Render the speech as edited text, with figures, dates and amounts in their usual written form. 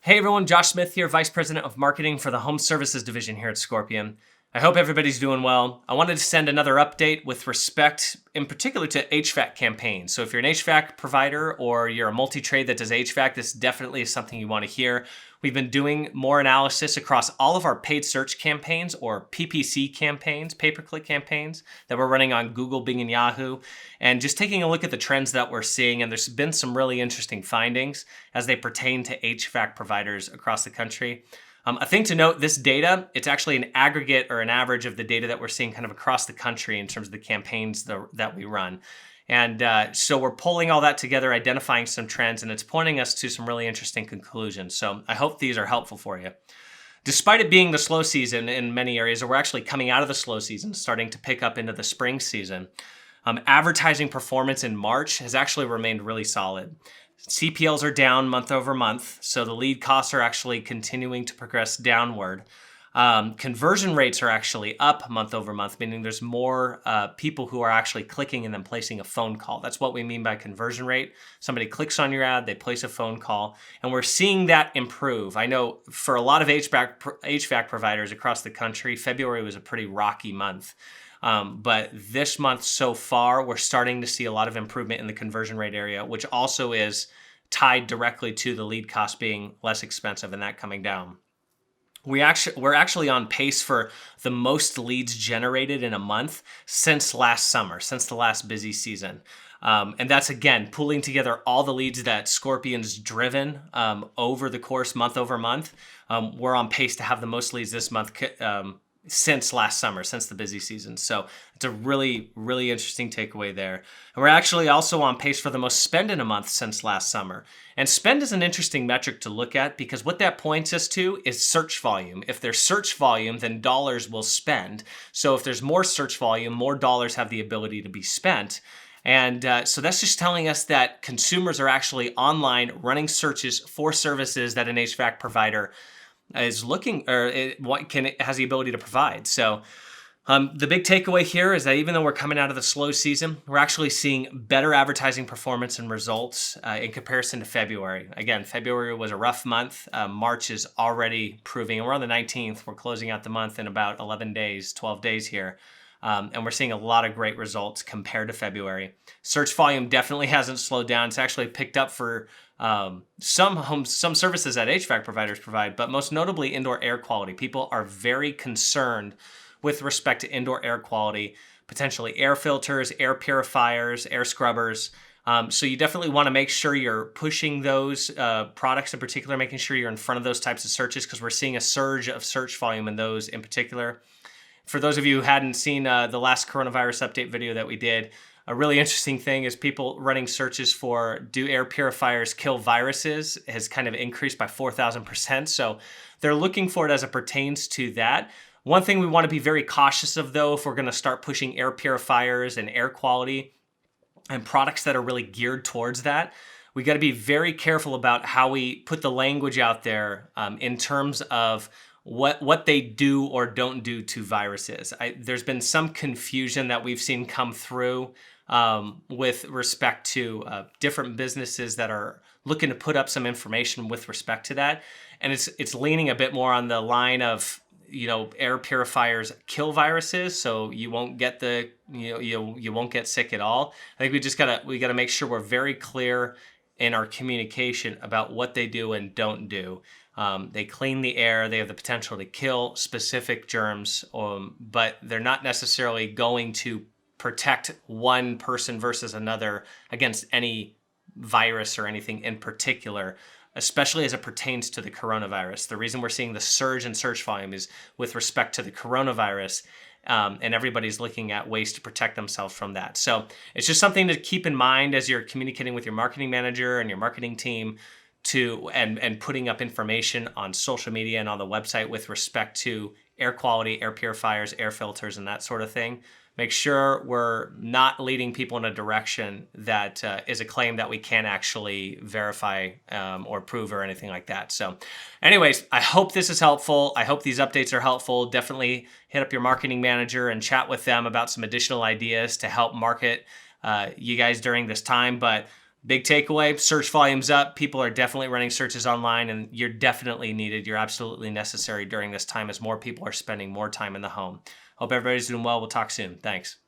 Hey everyone, Josh Smith here, Vice President of Marketing for the Home Services Division here at Scorpion. I hope everybody's doing well. I wanted to send another update with respect in particular to HVAC campaigns. So if you're an HVAC provider or you're a multi-trade that does HVAC, this definitely is something you want to hear. We've been doing more analysis across all of our paid search campaigns or PPC campaigns, pay-per-click campaigns that we're running on Google, Bing, and Yahoo, and just taking a look at the trends that we're seeing. And there's been some really interesting findings as they pertain to HVAC providers across the country. A thing to note, this data, it's actually an aggregate or an average of the data that we're seeing kind of across the country in terms of the campaigns that we run. And so we're pulling all that together, identifying some trends, and it's pointing us to some really interesting conclusions. So I hope these are helpful for you. Despite it being the slow season in many areas, or we're actually coming out of the slow season, starting to pick up into the spring season, advertising performance in March has actually remained really solid. CPLs are down month over month, so the lead costs are actually continuing to progress downward. Conversion rates are actually up month over month, meaning there's more people who are actually clicking and then placing a phone call. That's what we mean by conversion rate. Somebody clicks on your ad, they place a phone call, and we're seeing that improve. I know for a lot of HVAC providers across the country, February was a pretty rocky month. But this month so far, we're starting to see a lot of improvement in the conversion rate area, which also is tied directly to the lead cost being less expensive and that coming down. We're actually on pace for the most leads generated in a month since last summer, since the last busy season. And that's, again, pulling together all the leads that Scorpion's driven over the course month over month. We're on pace to have the most leads this month since last summer, since the busy season. So it's a really, really interesting takeaway there. And we're actually also on pace for the most spend in a month since last summer. And spend is an interesting metric to look at because what that points us to is search volume. If there's search volume, then dollars will spend. So if there's more search volume, more dollars have the ability to be spent. And so that's just telling us that consumers are actually online running searches for services that an HVAC provider is looking or has the ability to provide. So the big takeaway here is that even though we're coming out of the slow season, we're actually seeing better advertising performance and results in comparison to February. Again, February was a rough month. March is already proving, and we're on the 19th. We're closing out the month in about 11 days, 12 days here. And we're seeing a lot of great results compared to February. Search volume definitely hasn't slowed down. It's actually picked up for some services that HVAC providers provide, but most notably indoor air quality. People are very concerned with respect to indoor air quality, potentially air filters, air purifiers, air scrubbers. So you definitely want to make sure you're pushing those products in particular, making sure you're in front of those types of searches because we're seeing a surge of search volume in those in particular. For those of you who hadn't seen the last coronavirus update video that we did, a really interesting thing is people running searches for do air purifiers kill viruses has kind of increased by 4,000%. So they're looking for it as it pertains to that. One thing we want to be very cautious of, though, if we're going to start pushing air purifiers and air quality and products that are really geared towards that, we got to be very careful about how we put the language out there in terms of what they do or don't do to viruses. There's been some confusion that we've seen come through with respect to different businesses that are looking to put up some information with respect to that. And it's leaning a bit more on the line of, air purifiers kill viruses, so you won't get you won't get sick at all. I think we gotta make sure we're very clear in our communication about what they do and don't do. They clean the air. They have the potential to kill specific germs, but they're not necessarily going to protect one person versus another against any virus or anything in particular, especially as it pertains to the coronavirus. The reason we're seeing the surge in search volume is with respect to the coronavirus, and everybody's looking at ways to protect themselves from that. So it's just something to keep in mind as you're communicating with your marketing manager and your marketing team and putting up information on social media and on the website with respect to air quality, air purifiers, air filters, and that sort of thing. Make sure we're not leading people in a direction that is a claim that we can't actually verify or prove or anything like that. So anyways, I hope this is helpful. I hope these updates are helpful. Definitely hit up your marketing manager and chat with them about some additional ideas to help market you guys during this time. But Big takeaway, search volume's up. People are definitely running searches online, and you're definitely needed. You're absolutely necessary during this time as more people are spending more time in the home. Hope everybody's doing well. We'll talk soon. Thanks.